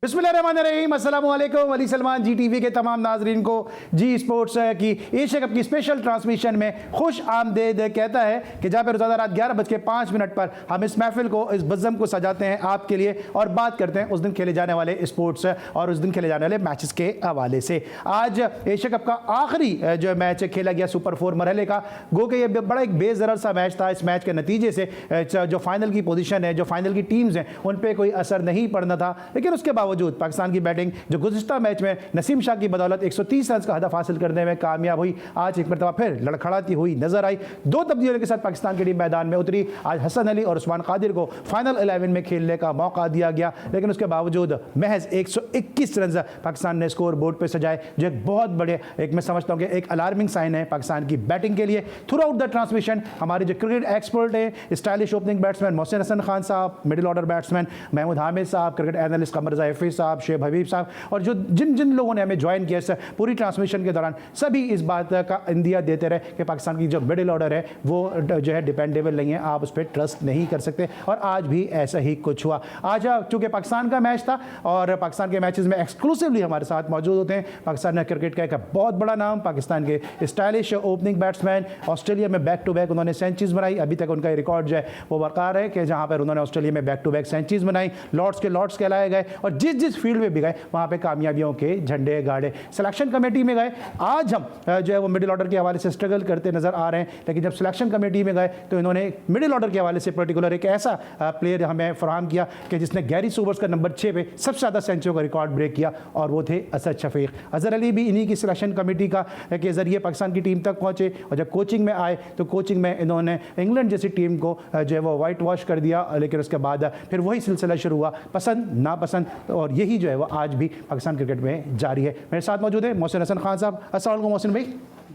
बिस्मिल्लाहिर्रहमानिर्रहीम, अस्सलामु अलैकुम। अली सलमान जी टीवी के तमाम नाजरीन को जी स्पोर्ट्स की एशिया कप की स्पेशल ट्रांसमिशन में खुश आमदेद कहता है कि जहाँ पर रोज़ाना रात 11:05 पर हम इस महफिल को, इस बज़म को सजाते हैं आपके लिए और बात करते हैं उस दिन खेले जाने वाले स्पोर्ट्स और उस दिन खेले जाने वाले मैचेस के हवाले से। आज एशिया कप का आखिरी जो मैच खेला गया सुपर 4 मरहले का, गो कि ये बड़ा एक बेज़रर सा मैच था। इस मैच के नतीजे से जो फाइनल की पोजीशन है, जो फाइनल की टीम्स हैं, उन पर कोई असर नहीं पड़ना था, लेकिन उसके बावजूद पाकिस्तान की बैटिंग जो गुज़िश्ता मैच में नसीम शाह की बदौलत 130 रन का हदफ हासिल करने में कामयाब हुई, आज एक मरतबा फिर लड़खड़ाती हुई नजर आई। दो तब्दीलियों के साथ पाकिस्तान की टीम मैदान में उतरी। आज हसन अली और उस्मान कादिर को फाइनल 11 में खेलने का मौका दिया गया, लेकिन उसके बावजूद महज 121 रन पाकिस्तान ने स्कोर बोर्ड पर सजाए, जो एक बहुत बड़े, एक मैं समझता हूँ कि एक अलार्मिंग साइन है पाकिस्तान की बैटिंग के लिए। थ्रू आउट द ट्रांसमिशन हमारे जो क्रिकेट एक्सपर्ट है, stylish opening batsman Mohsin Hasan Khan साहब, middle order batsman Mahmood Hamid साहब, क्रिकेट एनालिस्ट कमर रज़ा हफीज़ साहब, शेब हबीब साहब, और जो जिन जिन लोगों ने हमें ज्वाइन किया इस पूरी ट्रांसमिशन के दौरान, सभी इस बात का इंदिया देते रहे कि पाकिस्तान की जो मिडिल ऑर्डर है वो जो है डिपेंडेबल नहीं है, आप उस पर ट्रस्ट नहीं कर सकते, और आज भी ऐसा ही कुछ हुआ। आज चूँकि पाकिस्तान का मैच था और पाकिस्तान के मैचेस में एक्सक्लूसिवली हमारे साथ मौजूद होते हैं पाकिस्तान क्रिकेट का एक बहुत बड़ा नाम, पाकिस्तान के स्टाइलिश ओपनिंग बैट्समैन, ऑस्ट्रेलिया में बैक टू बैक उन्होंने सेंचुरीज बनाई। अभी तक उनका रिकॉर्ड जो है वो बरकरार है कि जहाँ पर उन्होंने ऑस्ट्रेलिया में बैक टू बैक सेंचुरीज बनाई, लॉर्ड्स के लॉर्ड्स कहलाए गए, और जिस जिस फील्ड में भी गए वहाँ पे कामयाबियों के झंडे गाड़े। सिलेक्शन कमेटी में गए, आज हम जो है वो मिडिल ऑर्डर के हवाले से स्ट्रगल करते नजर आ रहे हैं, लेकिन जब सिलेक्शन कमेटी में गए तो इन्होंने मिडिल ऑर्डर के हवाले से पर्टिकुलर एक ऐसा प्लेयर हमें फराहम किया कि जिसने गैरी सोबर्स का नंबर 6 पे सबसे ज़्यादा सेंचुरी का रिकॉर्ड ब्रेक किया, और वो थे असद शफीक। अजहर अली भी इन्हीं की सिलेक्शन कमेटी का के जरिए पाकिस्तान की टीम तक पहुँचे, और जब कोचिंग में आए तो कोचिंग में इन्होंने इंग्लैंड जैसी टीम को जो है वो वाइट वॉश कर दिया, लेकिन उसके बाद फिर वही सिलसिला शुरू हुआ, पसंद नापसंद, और यही जो है वो आज भी पाकिस्तान क्रिकेट में जारी है। मेरे साथ मौजूद है मोहसिन हसन खान साहब। अस्सलाम वालेकुम मोहसिन भाई।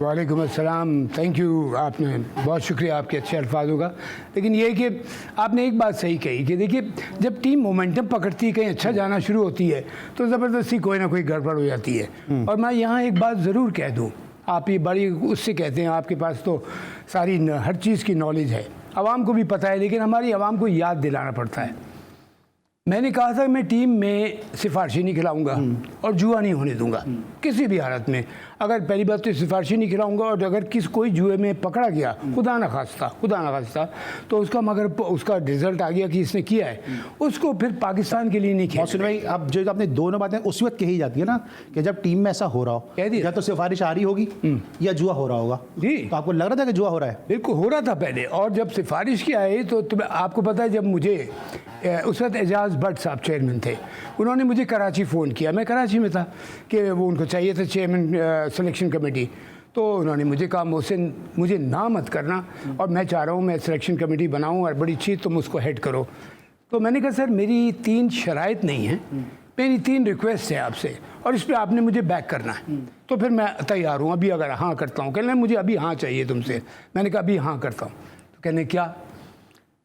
वालेकुम अस्सलाम, थैंक यू, आपने बहुत शुक्रिया आपके अच्छे अल्फाजों का। लेकिन ये कि आपने एक बात सही कही कि देखिए, जब टीम मोमेंटम पकड़ती है, कहीं अच्छा जाना शुरू होती है, तो ज़बरदस्ती कोई ना कोई गड़बड़ हो जाती है। और मैं यहाँ एक बात ज़रूर कह दूँ, आप ये बड़ी उससे कहते हैं, आपके पास तो सारी हर चीज़ की नॉलेज है, आवाम को भी पता है, लेकिन हमारी आवाम को याद दिलाना पड़ता है। मैंने कहा था मैं टीम में सिफारिशी नहीं खिलाऊंगा और जुआ नहीं होने दूंगा किसी भी हालत में। अगर पहली बात तो सिफारिशी नहीं खिलाऊंगा, और अगर कोई जुए में पकड़ा गया, खुदा न खास्ता, तो उसका मगर उसका रिजल्ट आ गया कि इसने किया है, उसको फिर पाकिस्तान के लिए नहीं खेलना। मोहसिन भाई, अब जो आपने दोनों बातें उसी वक्त कही जाती है ना कि जब टीम में ऐसा हो रहा हो, कह दिया, या तो सिफारिश आ रही होगी या जुआ हो रहा होगा। जी, तो आपको लग रहा था कि जुआ हो रहा है? बिल्कुल हो रहा था पहले, और जब सिफारिश की आई तो आपको पता है, जब मुझे उस वक्त एजाज भट्ट साहब चेयरमैन थे, उन्होंने मुझे कराची फ़ोन किया, मैं कराची में था, कि वो उनको चाहिए था चेयरमैन सिलेक्शन कमेटी। तो उन्होंने मुझे कहा, मोहसिन मुझे ना मत करना, और मैं चाह रहा हूँ मैं सिलेक्शन कमेटी बनाऊँ और बड़ी चीज़ तुम उसको हेड करो। तो मैंने कहा सर, मेरी 3 शराइत नहीं हैं, मेरी 3 रिक्वेस्ट है आपसे, और इस पर आपने मुझे बैक करना है। तो फिर मैं तैयार हूँ, अभी अगर हाँ करता हूँ। कहने मुझे अभी हाँ चाहिए तुमसे। मैंने कहा अभी हाँ करता हूँ। तो कहने क्या?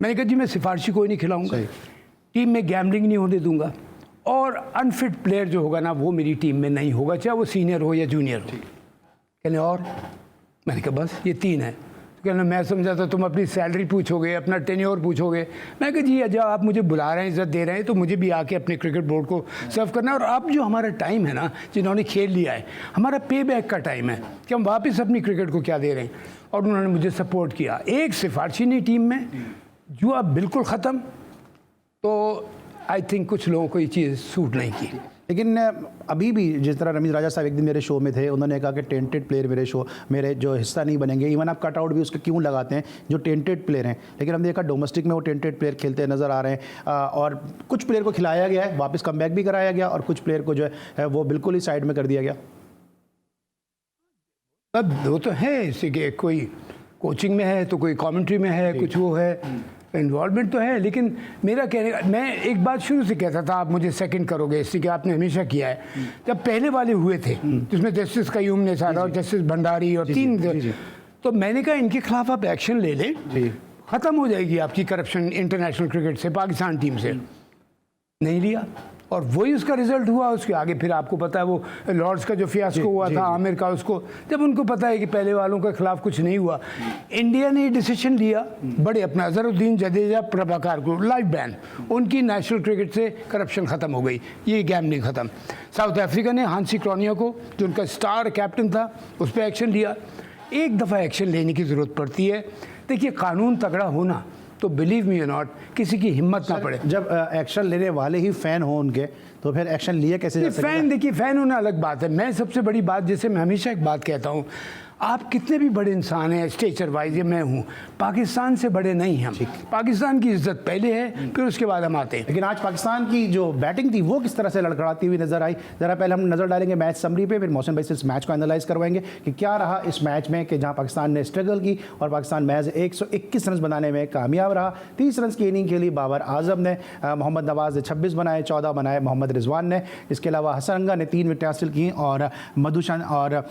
मैंने कहा जी मैं सिफारिशी कोई नहीं खिलाऊंगा, टीम में गैम्बलिंग नहीं होने दूंगा, और अनफिट प्लेयर जो होगा ना वो मेरी टीम में नहीं होगा, चाहे वो सीनियर हो या जूनियर हो। कहने और? मैंने कहा बस ये 3 है। तो कहना मैं समझा था तुम अपनी सैलरी पूछोगे, अपना टेन्योर पूछोगे। मैं कहा जी जब आप मुझे बुला रहे हैं, इज्जत दे रहे हैं, तो मुझे भी आके अपने क्रिकेट बोर्ड को सर्व करना है। और अब जो हमारा टाइम है ना, जिन्होंने खेल लिया है, हमारा पे बैक का टाइम है कि हम वापस अपनी क्रिकेट को क्या दे रहे हैं। और उन्होंने मुझे सपोर्ट किया। एक सिफारशी नहीं टीम में, जुआ बिल्कुल ख़त्म। तो आई थिंक कुछ लोगों को ये चीज़ सूट नहीं की। लेकिन अभी भी जिस तरह रमीज़ राजा साहब एक दिन मेरे शो में थे, उन्होंने कहा कि टेंटेड प्लेयर मेरे जो हिस्सा नहीं बनेंगे। इवन आप कट आउट भी उसके क्यों लगाते हैं जो टेंटेड प्लेयर हैं, लेकिन हमने देखा डोमेस्टिक में वो टेंटेड प्लेयर खेलते नज़र आ रहे हैं, और कुछ प्लेयर को खिलाया गया है, वापस कमबैक भी कराया गया, और कुछ प्लेयर को जो है वो बिल्कुल ही साइड में कर दिया गया। अब वो तो है, इसी के कोई कोचिंग में है तो कोई कमेंट्री में है, कुछ वो है, इन्वॉल्वमेंट तो है। लेकिन मेरा कहने का, मैं एक बात शुरू से कहता था, आप मुझे सेकंड करोगे, इसलिए कि आपने हमेशा किया है। जब पहले वाले हुए थे जिसमें जस्टिस कयूम ने सारा और जस्टिस भंडारी और 3, तो मैंने कहा इनके खिलाफ आप एक्शन ले लें, ख़त्म हो जाएगी आपकी करप्शन इंटरनेशनल क्रिकेट से, पाकिस्तान टीम से। नहीं लिया, और वही उसका रिजल्ट हुआ। उसके आगे फिर आपको पता है वो लॉर्ड्स का जो फियास्को हुआ था आमिर का, उसको जब उनको पता है कि पहले वालों के खिलाफ कुछ नहीं हुआ, इंडिया ने डिसीजन लिया बड़े अपना अजहरुद्दीन जडेजा प्रभाकर को लाइफ बैन, उनकी नेशनल क्रिकेट से करप्शन ख़त्म हो गई, ये गेम नहीं ख़त्म। साउथ अफ्रीका ने हांसी क्रॉनिया को, जो उनका स्टार कैप्टन था, उस पर एक्शन लिया। एक दफ़ा एक्शन लेने की ज़रूरत पड़ती है। देखिए, कानून तगड़ा होना तो बिलीव मी और नॉट किसी की हिम्मत ना पड़े। जब एक्शन लेने वाले ही फैन हो उनके, तो फिर एक्शन लिए कैसे जा सकेगा? फैन, देखिए फैन होना अलग बात है। मैं सबसे बड़ी बात, जैसे मैं हमेशा एक बात कहता हूँ, आप कितने भी बड़े इंसान हैं स्टेचर वाइज, ये मैं हूँ, पाकिस्तान से बड़े नहीं हम। पाकिस्तान की इज्जत पहले है, फिर उसके बाद हम आते हैं। लेकिन आज पाकिस्तान की जो बैटिंग थी वो किस तरह से लड़खड़ाती हुई नजर आई, जरा पहले हम नजर डालेंगे मैच समरी पे, फिर मौसम भाई से इस मैच को एनालाइज करवाएंगे कि क्या रहा इस मैच में, कि जहां पाकिस्तान ने स्ट्रगल की और पाकिस्तान मैच 121 रन बनाने में कामयाब रहा। 30 रन की इनिंग खेली बाबर आजम ने, मोहम्मद नवाज ने 26 बनाए, 14 बनाए मोहम्मद रिजवान ने। इसके अलावा हसरंगा ने 3 विकेट हासिल की और मधुशन और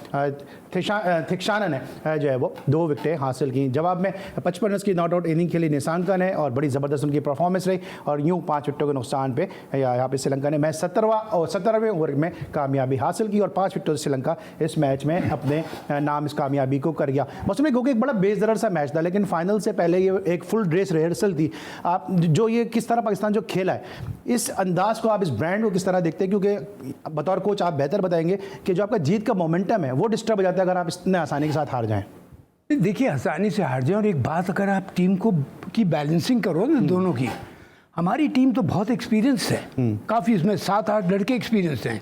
थिकशाना ने जो है वो 2 विकेटें हासिल की। जवाब में 55 रन की नॉट आउट इनिंग खेली निशांका ने और बड़ी ज़बरदस्त उनकी परफॉर्मेंस रही और यूं 5 विकेटों के नुकसान पे यहाँ पे श्रीलंका ने मैच 17वें ओवर में कामयाबी हासिल की और 5 विकेटों से श्रीलंका इस मैच में अपने नाम इस कामयाबी को कर गया। मौसम क्योंकि एक बड़ा बेजरर सा मैच था, लेकिन फाइनल से पहले ये एक फुल ड्रेस रिहर्सल थी। आप जो ये किस तरह पाकिस्तान जो खेला है, इस अंदाज को, आप इस ब्रांड को किस तरह देखते हैं? क्योंकि बतौर कोच आप बेहतर बताएंगे कि जो आपका जीत का मोमेंटम है वो डिस्टर्ब हो जाता है अगर आप इतने आसानी के साथ हार जाएं। देखिए, आसानी से हार जाए, और एक बात, अगर आप टीम को की बैलेंसिंग करो ना दोनों की, हमारी टीम तो बहुत एक्सपीरियंस है, काफ़ी, इसमें 7-8 लड़के एक्सपीरियंस हैं।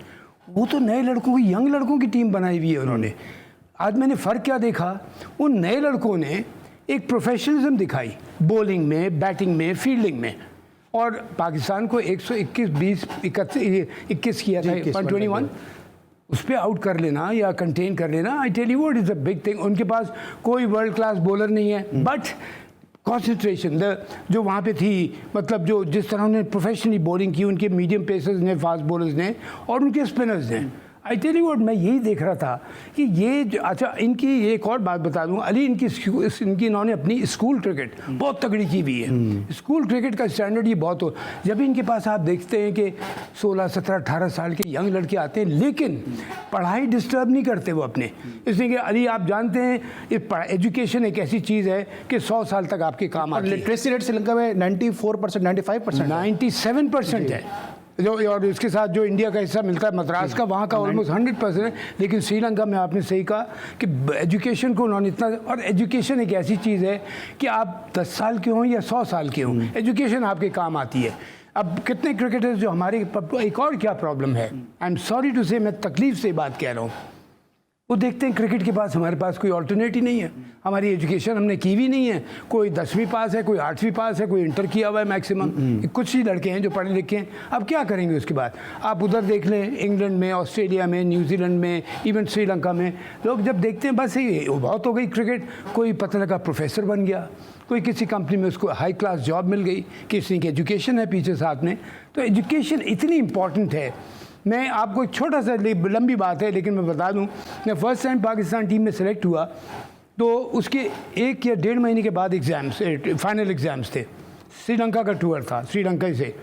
वो तो नए लड़कों की, यंग लड़कों की टीम बनाई हुई है उन्होंने। आज मैंने फ़र्क क्या देखा, उन नए लड़कों ने एक प्रोफेशनलिज्म दिखाई बॉलिंग में, बैटिंग में, फील्डिंग में, और पाकिस्तान को 121 किया था 121, उस पर आउट कर लेना या कंटेन कर लेना, I tell you what is a big thing. उनके पास कोई वर्ल्ड क्लास बॉलर नहीं है, बट कॉन्सेंट्रेशन जो वहाँ पे थी, मतलब जो जिस तरह उन्होंने प्रोफेशनली बॉलिंग की, उनके मीडियम पेसर्स ने, फास्ट बॉलर्स ने और उनके स्पिनर्स ने, आई टेल यू व्हाट, मैं यही देख रहा था कि ये अच्छा, इनकी एक और बात बता दूं, अली इनकी इन्होंने अपनी स्कूल क्रिकेट बहुत तगड़ी की हुई है। स्कूल क्रिकेट का स्टैंडर्ड ये बहुत हो, जब इनके पास आप देखते हैं कि 16, 17, 18 साल के यंग लड़के आते हैं, लेकिन पढ़ाई डिस्टर्ब नहीं करते वो अपने, इसलिए कि अली आप जानते हैं एजुकेशन एक ऐसी चीज़ है कि 100 साल तक आपके काम आती है। लिटरेसी रेट श्रीलंका में 94%, 95%, 97% है जो, और इसके साथ जो इंडिया का हिस्सा मिलता है मद्रास का, वहाँ का ऑलमोस्ट 100% है। लेकिन श्रीलंका में आपने सही कहा कि एजुकेशन को उन्होंने इतना, और एजुकेशन एक ऐसी चीज़ है कि आप 10 साल के हों या 100 साल के हों, एजुकेशन आपके काम आती है। अब कितने क्रिकेटर्स जो हमारे, एक और क्या प्रॉब्लम है, आई एम सॉरी टू से, मैं तकलीफ से बात कह रहा हूँ, वो देखते हैं क्रिकेट के पास हमारे पास कोई ऑल्टरनेट ही नहीं है, हमारी एजुकेशन हमने की भी नहीं है, कोई 10वीं पास है, कोई 8वीं पास है, कोई इंटर किया हुआ है मैक्सिमम, कुछ ही लड़के हैं जो पढ़े लिखे हैं। अब क्या करेंगे उसके बाद? आप उधर देख लें, इंग्लैंड में, ऑस्ट्रेलिया में, न्यूजीलैंड में, इवन श्रीलंका में, लोग जब देखते हैं बस ये बहुत हो गई क्रिकेट, कोई पता लगा प्रोफेसर बन गया, कोई किसी कंपनी में उसको हाई क्लास जॉब मिल गई, किसी की एजुकेशन है पीछे साथ में। तो एजुकेशन इतनी इंपॉर्टेंट है। मैं आपको एक छोटा सा, लंबी बात है लेकिन मैं बता दूं, मैं फर्स्ट टाइम पाकिस्तान टीम में सेलेक्ट हुआ तो उसके 1 या 1.5 महीने के बाद एग्ज़ाम्स, फाइनल एग्ज़ाम्स थे, श्रीलंका का टूर था, श्रीलंका से।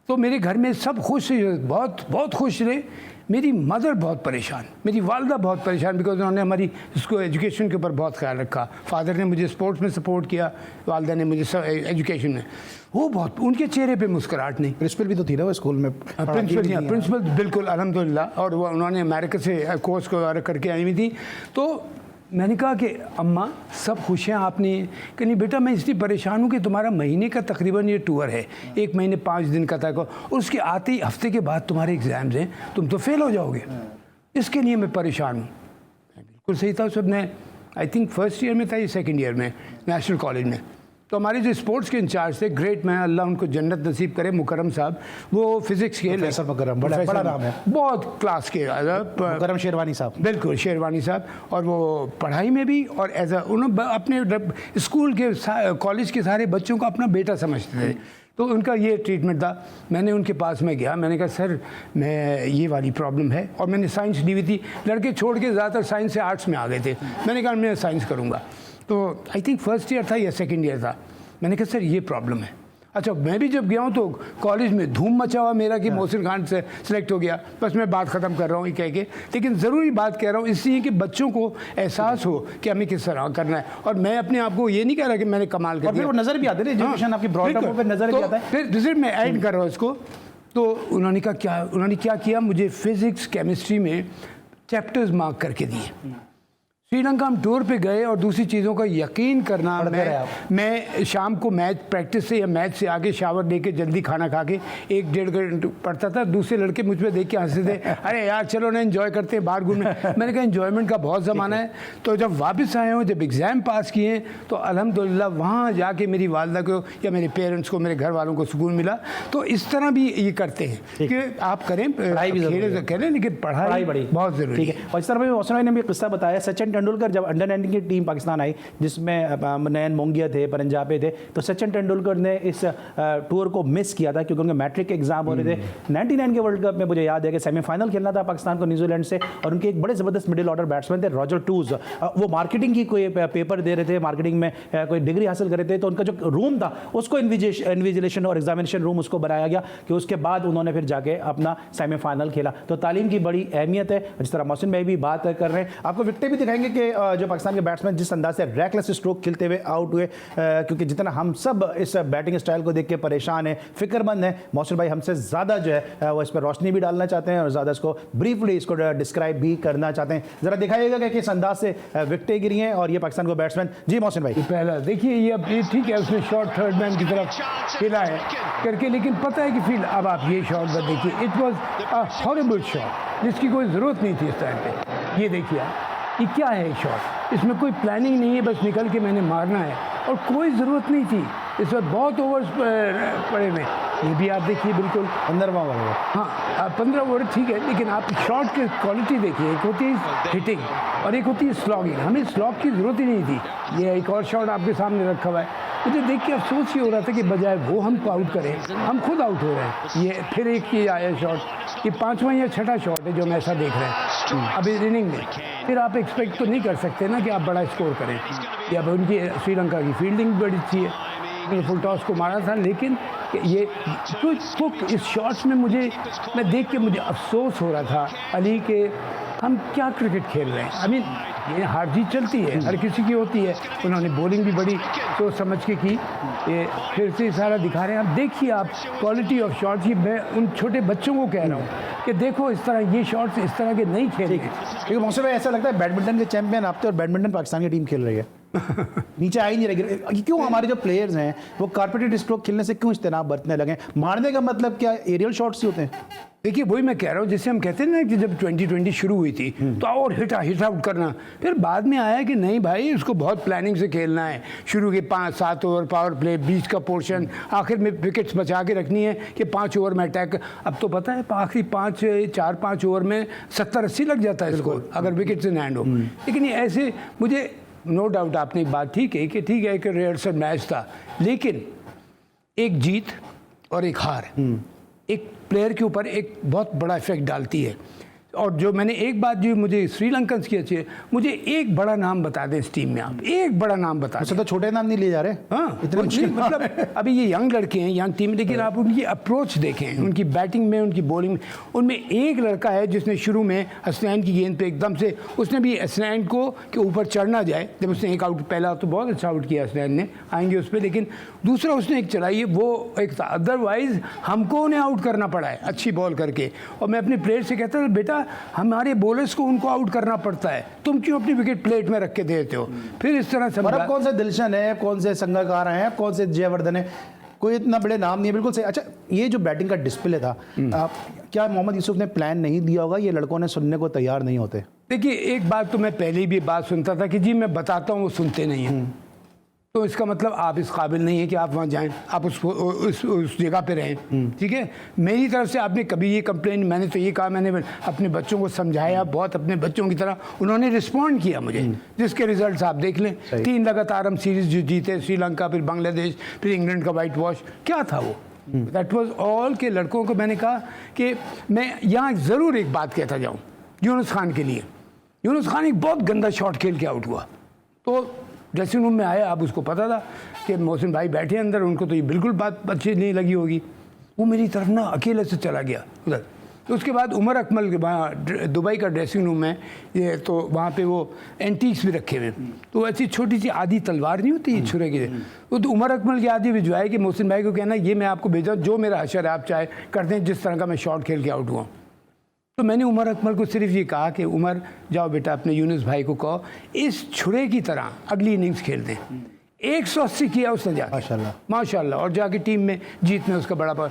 तो मेरे घर में सब खुश थे, बहुत खुश रहे। मेरी मदर बहुत परेशान, मेरी वालदा बहुत परेशान, बिकॉज उन्होंने हमारी इसको एजुकेशन के ऊपर बहुत ख्याल रखा। फादर ने मुझे स्पोर्ट्स में सपोर्ट किया, वालदा ने मुझे एजुकेशन में। वो बहुत, उनके चेहरे पे मुस्कुराहट नहीं। प्रिंसिपल भी तो थी ना वो स्कूल में? प्रिंसिपल बिल्कुल अल्हम्दुलिल्लाह, और वो उन्होंने अमेरिका से कोर्स को करके आई हुई थी। तो मैंने कहा कि अम्मा सब खुश हैं, आप नहीं? कि नहीं बेटा, मैं इसलिए परेशान हूँ कि तुम्हारा महीने का तकरीबन ये टूर है, 1 महीने 5 दिन का था, और उसके आते ही हफ्ते के बाद तुम्हारे एग्ज़ाम्स हैं, तुम तो फेल हो जाओगे, इसके लिए मैं परेशान हूँ। बिल्कुल सही था। सब मैं आई थिंक फर्स्ट ईयर में था या सेकेंड ईयर में नेशनल कॉलेज में। तो हमारे जो स्पोर्ट्स के इंचार्ज थे, ग्रेट मैन, अल्लाह उनको जन्नत नसीब करे, मुकरम साहब, वो फिजिक्स के प्रोफेसर मुकरम, बड़ा नाम है, बहुत क्लास के, मुकरम शेरवानी साहब, बिल्कुल शेरवानी साहब। और वो पढ़ाई में भी, और एज उन्होंने अपने स्कूल के, कॉलेज के सारे बच्चों को अपना बेटा समझते थे। तो उनका ये ट्रीटमेंट था। मैंने उनके पास में गया, मैंने कहा सर मैं ये वाली प्रॉब्लम है, और मैंने साइंस ली हुई थी, लड़के छोड़ के ज़्यादातर साइंस से आर्ट्स में आ गए थे। मैंने कहा मैं साइंस करूँगा। तो आई थिंक फर्स्ट ईयर था या सेकंड ईयर था। मैंने कहा सर ये प्रॉब्लम है। अच्छा, मैं भी जब गया हूँ तो कॉलेज में धूम मचा हुआ मेरा कि मोहसिन खान से सिलेक्ट हो गया। बस मैं बात ख़त्म कर रहा हूँ ये कह के, लेकिन ज़रूरी बात कह रहा हूँ इसलिए कि बच्चों को एहसास हो कि हमें किस तरह करना है। और मैं अपने आप को ये नहीं कह रहा कि मैंने कमाल कर दिया, वो नज़र भी आते हैं एजुकेशन आपकी ब्रॉडर पे नज़र भी आता है। फिर जैसे मैं ऐड कर रहा हूँ इसको, तो उन्होंने क्या किया, मुझे फिज़िक्स केमिस्ट्री में चैप्टर्स मार्क करके दिए। श्रीलंका हम टूर पे गए और दूसरी चीज़ों का यकीन करना, मैं शाम को मैच प्रैक्टिस से या मैच से आके शावर लेके जल्दी खाना खा के 1-1.5 घंटे पढ़ता था। दूसरे लड़के मुझ पर देख के हंसते थे, अरे यार चलो ना एंजॉय करते हैं बाहर घूमने। मैंने कहा एंजॉयमेंट का बहुत ज़माना है। तो जब वापस आए हूँ, जब एग्ज़ाम पास किए तो अल्हम्दुलिल्लाह वहाँ जाके मेरी वालदा को या मेरे पेरेंट्स को, मेरे घर वालों को सुकून मिला। तो इस तरह भी ये करते हैं कि आप करें, पढ़ाई भी करें, लेकिन पढ़ाई बड़ी बहुत ज़रूरी है। और इस तरह में मौसम भाई ने भी किस्सा बताया, सचिन तेंदुलकर जब अंडर 19 की टीम पाकिस्तान आई जिसमें नयन मोंगिया थे, परंजापे थे, तो सचिन तेंदुलकर ने इस टूर को मिस किया था क्योंकि उनके मैट्रिक के एग्जाम हो रहे थे। 99 के वर्ल्ड कप में मुझे याद है कि सेमीफाइनल खेलना था पाकिस्तान को न्यूजीलैंड से, और उनके एक बड़े ज़बरदस्त मिडिल ऑर्डर बैट्समैन थे रॉजर टूज। वो मार्केटिंग की कोई पेपर दे रहे थे, मार्केटिंग में कोई डिग्री हासिल कर रहे थे, तो उनका जो रूम था उसको इन्विजिलेशन और एग्जामिनेशन रूम उसको बनाया गया कि उसके बाद उन्होंने फिर जाके अपना सेमीफाइनल खेला। तो तालीम की बड़ी अहमियत है। जिस तरह मोहसिन भाई भी बात कर रहे हैं, आपको विकेटें भी दिखाएंगे कि जो पाकिस्तान के बैट्समैन जिस अंदाज से रैकलेस स्ट्रोक खेलते हुए आउट हुए, क्योंकि जितना हम सब इस बैटिंग स्टाइल को देख के परेशान हैं, फिक्रमंद हैं, मोहसिन भाई हमसे ज़्यादा जो है वो इस पर रोशनी भी डालना चाहते हैं और ज़्यादा इसको ब्रीफली इसको डिस्क्राइब भी करना चाहते हैं। ज़रा दिखाइएगा कि किस अंदाज से विकेटें गिरी हैं और ये पाकिस्तान को बैट्समैन। जी मोहसिन भाई, पहला देखिए, ये अब ये ठीक है, उसने शॉट थर्ड मैन की तरफ खेला है करके, लेकिन पता है कि फील्ड, अब आप ये शॉट पर देखिए, it was a horrible shot जिसकी कोई ज़रूरत नहीं थी इस टाइम पे। ये देखिए ये क्या है शॉट, इसमें कोई प्लानिंग नहीं है, बस निकल के मैंने मारना है और कोई ज़रूरत नहीं थी। इस वक्त बहुत ओवर्स पड़े हुए, ये भी आप देखिए बिल्कुल 15वां ओवर है। हाँ 15 ओवर ठीक है, लेकिन आप शॉट की क्वालिटी देखिए, एक होती है हिटिंग और एक होती है स्लॉगिंग। हमें स्लॉग की ज़रूरत ही नहीं थी। ये एक और शॉट आपके सामने रखा हुआ है, मुझे देख के अफसोस ही हो रहा था कि बजाय वो हमको आउट करें, हम खुद आउट हो रहे हैं। ये फिर एक ये आया शॉट, ये 5वां या 6ठा शॉट है जो हम ऐसा देख रहे हैं अभी इनिंग में। फिर आप एक्सपेक्ट तो नहीं कर सकते ना कि आप बड़ा स्कोर करें। या उनकी श्रीलंका की फील्डिंग बड़ी अच्छी है, फुल टॉस को मारा था, लेकिन ये कुछ इस शॉट्स में मैं देख के मुझे अफसोस हो रहा था अली के हम क्या क्रिकेट खेल रहे हैं। आई मीन ये हार जीत चलती है, हर किसी की होती है। उन्होंने बॉलिंग भी बड़ी सोच समझ के की। ये फिर से सारा दिखा रहे हैं, आप देखिए आप क्वालिटी ऑफ शॉट्स। ये मैं उन छोटे बच्चों को कह रहा हूँ कि देखो इस तरह ये शॉट्स इस तरह के नहीं खेले। क्योंकि मौसम भाई ऐसा लगता है बैडमिंटन के चैंपियन आप थे और बैडमिंटन पाकिस्तान की टीम खेल रही है। नीचे आ ही नहीं रही। क्यों हमारे जो प्लेयर्स हैं वो कारपेटेड स्ट्रोक खेलने से क्यों इज्तनाब बरतने लगे? मारने का मतलब क्या एरियल शॉट्स ही होते हैं? देखिए वही मैं कह रहा हूँ, जैसे हम कहते हैं ना कि जब 2020 शुरू हुई थी तो और हिट आउट करना, फिर बाद में आया कि नहीं भाई इसको बहुत प्लानिंग से खेलना है। शुरू के 5-7 ओवर पावर प्ले, बीच का पोर्शन, आखिर में विकेट्स बचा के रखनी है कि 5 ओवर में अटैक। अब तो पता है आखिरी 4-5 ओवर में 70-80 लग जाता है स्कोर अगर विकेट से लैंड हो। लेकिन ये ऐसे मुझे नो डाउट आपने एक बात ठीक है कि ठीक है एक रिहर्सल मैच था, लेकिन एक जीत और एक हार एक प्लेयर के ऊपर एक बहुत बड़ा इफेक्ट डालती है। और जो मैंने एक बात जो मुझे श्रीलंकन की अच्छी है, मुझे एक बड़ा नाम बता दें इस टीम में, आप एक बड़ा नाम बता दें। तो छोटे नाम नहीं ले जा रहे। हाँ इतने मतलब अभी ये यंग लड़के हैं, यंग टीम, लेकिन आप उनकी अप्रोच देखें, उनकी बैटिंग में, उनकी बॉलिंग में। उनमें एक लड़का है जिसने शुरू में हसनैन की गेंद पे एकदम से उसने भी हसनैन को के ऊपर चढ़ना जाए, जब उसने एक आउट, पहला तो बहुत अच्छा आउट किया हसनैन ने, आएंगे उस पर, लेकिन दूसरा उसने एक चलाई है वो एक था। अदरवाइज हमको उन्हें आउट करना पड़ा है अच्छी बॉल करके। और मैं अपने प्लेयर से कहता था बेटा हमारे बॉलर्स को उनको आउट करना पड़ता है, तुम क्यों अपनी विकेट प्लेट में रख के देते हो? फिर इस तरह से कौन से दिलशन है, कौन से संगकार हैं, कौन से जयवर्धन है, कोई इतना बड़े नाम नहीं है। बिल्कुल सही। अच्छा ये जो बैटिंग का डिस्प्ले था, क्या मोहम्मद यूसुफ ने प्लान नहीं दिया होगा? ये लड़कों ने सुनने को तैयार नहीं होते। देखिए एक बात तो मैं पहले भी बात सुनता था कि जी मैं बताता हूँ वो सुनते नहीं हैं, तो इसका मतलब आप इस काबिल नहीं है कि आप वहाँ जाएं, आप उस जगह पे रहें। ठीक है, मेरी तरफ से आपने कभी ये कंप्लेन, मैंने तो ये कहा, मैंने अपने बच्चों को समझाया बहुत अपने बच्चों की तरह, उन्होंने रिस्पॉन्ड किया मुझे, जिसके रिजल्ट्स आप देख लें। 3 लगातार हम सीरीज जो जीते, श्रीलंका, फिर बांग्लादेश, फिर इंग्लैंड का वाइट वॉश, क्या था वो? दैट वाज ऑल के लड़कों को मैंने कहा कि मैं यहाँ ज़रूर एक बात कहता जाऊँ यूनुस खान के लिए। यूनुस खान एक बहुत गंदा शॉट खेल के आउट हुआ, तो ड्रेसिंग रूम में आया, अब उसको पता था कि मोहसिन भाई बैठे अंदर, उनको तो ये बिल्कुल बात अच्छी नहीं लगी होगी। वो मेरी तरफ ना अकेले से चला गया उधर। तो उसके बाद उमर अकमल के वहाँ दुबई का ड्रेसिंग रूम है ये, तो वहाँ पे वो एंटीक्स भी रखे हुए, तो ऐसी छोटी सी आधी तलवार नहीं होती छुरे की, वो तो उमर अकमल की आधी भिजवाई कि मोहसिन भाई को कहना ये मैं आपको भेजा, जो मेरा अशर है आप चाहे करते हैं, जिस तरह का मैं शॉट खेल के आउट हुआ। तो मैंने उमर अकमल को सिर्फ ये कहा कि उमर जाओ बेटा अपने यूनुस भाई को कहो इस छुरे की तरह अगली इनिंग्स खेल दें। 180 किया उसने जाके, माशाल्लाह माशाल्लाह, और जाके टीम में जीत में उसका बड़ा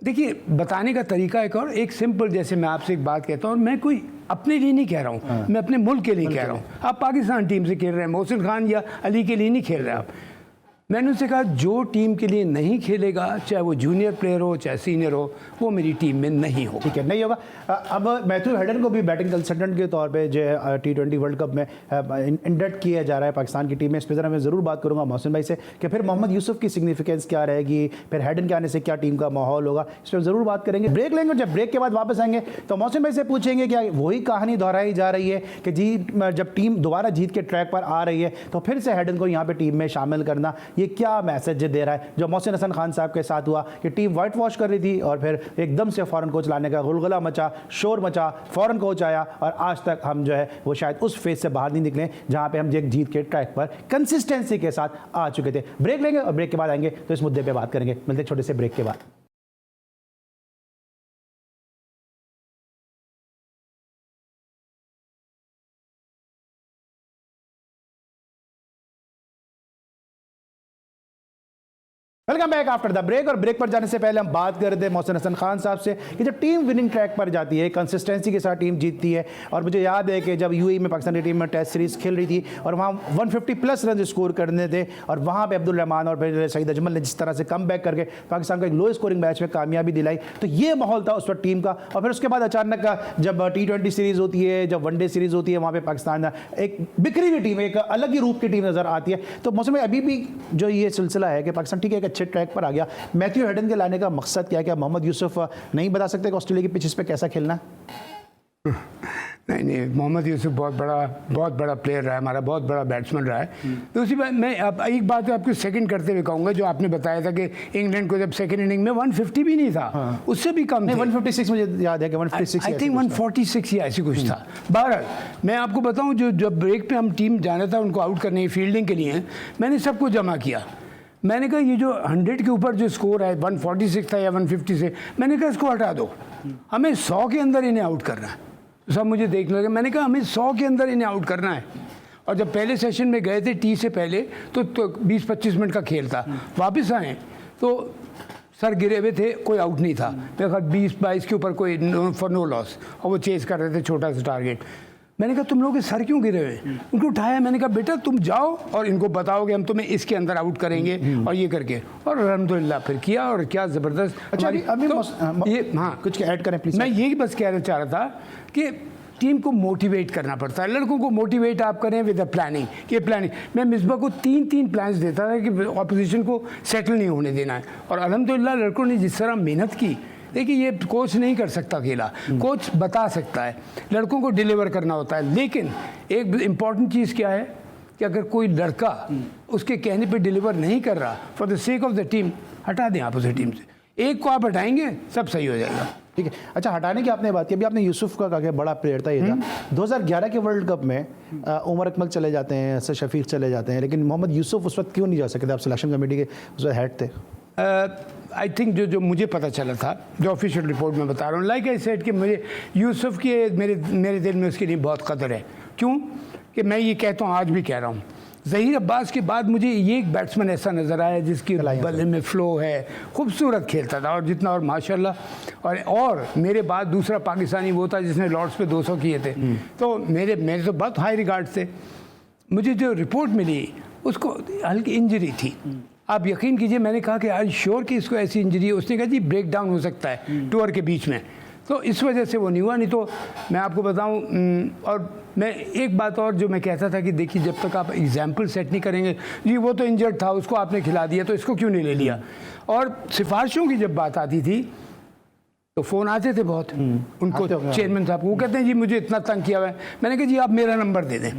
देखिए बताने का तरीका एक सिंपल, जैसे मैं आपसे एक बात कहता हूँ, मैं कोई अपने लिए नहीं कह रहा हूँ, मैं अपने मुल्क के लिए कह रहा हूँ। आप पाकिस्तान टीम से खेल रहे हैं, मोहसिन खान या अली के लिए नहीं खेल रहे आप। मैंने उनसे कहा जो टीम के लिए नहीं खेलेगा, चाहे वो जूनियर प्लेयर हो चाहे सीनियर हो, वो मेरी टीम में नहीं हो। ठीक है, नहीं होगा। अब मैथ्यू हेडन को भी बैटिंग कंसल्टेंट के तौर पे जो T20 वर्ल्ड कप में इंडक्ट किया जा रहा है पाकिस्तान की टीम में। इस पर मैं ज़रूर बात करूंगा मोहसिन भाई से कि फिर मोहम्मद यूसुफ की सिग्निफिकेंस क्या रहेगी, फिर हेडन के आने से क्या टीम का माहौल होगा, इस पर ज़रूर बात करेंगे। ब्रेक लेंगे, जब ब्रेक के बाद वापस आएंगे तो मोहसिन भाई से पूछेंगे क्या वही कहानी दोहराई जा रही है कि जी जब टीम दोबारा जीत के ट्रैक पर आ रही है तो फिर से हेडन को यहाँ पर टीम में शामिल करना, ये क्या मैसेज दे रहा है जो मोहसिन हसन खान साहब के साथ हुआ कि टीम वाइट वॉश कर रही थी और फिर एकदम से फॉरेन कोच लाने का गुलगुला मचा, शोर मचा, फॉरेन कोच आया और आज तक हम जो है वो शायद उस फेज से बाहर नहीं निकले जहां पे हम एक जीत के ट्रैक पर कंसिस्टेंसी के साथ आ चुके थे। ब्रेक लेंगे और ब्रेक के बाद आएंगे तो इस मुद्दे पे बात करेंगे। मिलते छोटे से ब्रेक के बाद। Welcome back after the break. और ब्रेक पर जाने से पहले हम बात कर रहे थे मोहसिन हसन खान साहब से कि जब टीम विनिंग ट्रैक पर जाती है, कंसिस्टेंसी के साथ टीम जीतती है। और मुझे याद है कि जब यूएई में पाकिस्तान की टीम में टेस्ट सीरीज खेल रही थी और वहाँ 150 प्लस रन स्कोर करने थे और वहाँ पे अब्दुल रहमान और फिर सईद अजमल ने जिस तरह से कम बैक करके पाकिस्तान को एक लो स्कोरिंग मैच में कामयाबी दिलाई, तो ये माहौल था उस वक्त टीम का। और फिर उसके बाद अचानक जब T20 सीरीज़ होती है, जब वनडे सीरीज़ होती है, वहाँ पर पाकिस्तान एक बिखरी हुई टीम, एक अलग ही रूप की टीम नज़र आती है। तो मौसम में अभी भी जो ये सिलसिला है कि पाकिस्तान ठीक है एक अच्छे ट्रैक पर आ गया, मैथ्यू हेडन के लाने का मकसद क्या है? क्या मोहम्मद यूसुफ नहीं बता सकते कि ऑस्ट्रेलिया की पिचेस पे कैसा खेलना? नहीं, मोहम्मद यूसुफ बहुत बड़ा प्लेयर रहा है, हमारा बहुत बड़ा बैट्समैन रहा है। तो उसी बात मैं अब एक बात आपको सेकंड करते हुए कहूँगा, जो आपने बताया था कि इंग्लैंड को जब सेकंड इनिंग में 150 भी नहीं था, उससे भी कम, 156 मुझे याद है कि 156 आई थिंक 146 या ऐसी कुछ था। बहरहाल मैं आपको बताऊँ, जो जब ब्रेक पे हम टीम जाना था उनको आउट करने फील्डिंग के लिए, मैंने सबको जमा किया। मैंने कहा ये जो 100 के ऊपर जो स्कोर है 146 था या 150 से, मैंने कहा इसको हटा दो, हमें 100 के अंदर इन्हें आउट करना है। सब मुझे देखने लगे, मैंने कहा हमें 100 के अंदर इन्हें आउट करना है। और जब पहले सेशन में गए थे टी से पहले तो 20-25 मिनट का खेल था, वापस आए तो सर गिरे हुए थे, कोई आउट नहीं था। मेरे ख्याल 20-22 के ऊपर कोई फॉर नो लॉस, और वो चेज कर रहे थे छोटा सा टारगेट। मैंने कहा तुम लोग के सर क्यों गिरे हुए? उनको उठाया, मैंने कहा बेटा तुम जाओ और इनको बताओ कि हम तुम्हें इसके अंदर आउट करेंगे और ये करके, और अल्हम्दुलिल्लाह फिर किया और क्या ज़बरदस्त। अच्छा अभी तो ये हाँ कुछ ऐड करें प्लीज़। मैं यही बस कहना चाह रहा था कि टीम को मोटिवेट करना पड़ता है, लड़कों को मोटिवेट आप करें विद अ प्लानिंग। कि प्लानिंग, मैं मिसबा को 3 प्लान्स देता था कि ऑपोजिशन को सेटल नहीं होने देना है, और अल्हम्दुलिल्लाह लड़कों ने जिस तरह मेहनत की। देखिए ये कोच नहीं कर सकता अकेला, कोच बता सकता है, लड़कों को डिलीवर करना होता है। लेकिन एक इम्पॉर्टेंट चीज़ क्या है कि अगर कोई लड़का उसके कहने पे डिलीवर नहीं कर रहा, for the sake of the team हटा दें आप उसे टीम से। एक को आप हटाएंगे सब सही हो जाएगा। ठीक है। अच्छा हटाने की आपने बात की, अभी आपने यूसुफ का कहा कि बड़ा प्लेयर था, ये था 2011 के वर्ल्ड कप में उमर अकमल चले जाते हैं, सर शफीक चले जाते हैं, लेकिन मोहम्मद यूसुफ उस वक्त क्यों नहीं जा सकते थे? आप सिलेक्शन कमेटी के उस वक्त हेड थे। आई थिंक जो मुझे पता चला था, जो ऑफिशियल रिपोर्ट में बता रहा हूँ, लाइक आई सेड कि मुझे यूसुफ की मेरे दिल में उसके लिए बहुत कदर है। क्यों कि मैं ये कहता हूँ, आज भी कह रहा हूँ, ज़हीर अब्बास के बाद मुझे ये एक बैट्समैन ऐसा नज़र आया जिसकी बल्ले में फ़्लो है, खूबसूरत खेलता था और जितना, और माशाल्लाह। और मेरे बाद दूसरा पाकिस्तानी वो था जिसने लॉर्ड्स पे 200 किए थे। तो मेरे तो बहुत हाई रिगार्ड्स थे। मुझे जो रिपोर्ट मिली उसको हल्की इंजरी थी। आप यकीन कीजिए, मैंने कहा कि आई श्योर कि इसको ऐसी इंजरी है। उसने कहा जी ब्रेक डाउन हो सकता है टूर के बीच में, तो इस वजह से वो नहीं हुआ। नहीं तो मैं आपको बताऊं, और मैं एक बात और जो मैं कहता था कि देखिए जब तक आप एग्जाम्पल सेट नहीं करेंगे, जी वो तो इंजर्ड था, उसको आपने खिला दिया तो इसको क्यों नहीं ले लिया। और सिफारिशों की जब बात आती थी तो फ़ोन आते थे बहुत उनको, चेयरमैन साहब को, वो कहते हैं जी मुझे इतना तंग किया हुआ है। मैंने कहा जी आप मेरा नंबर दे दें,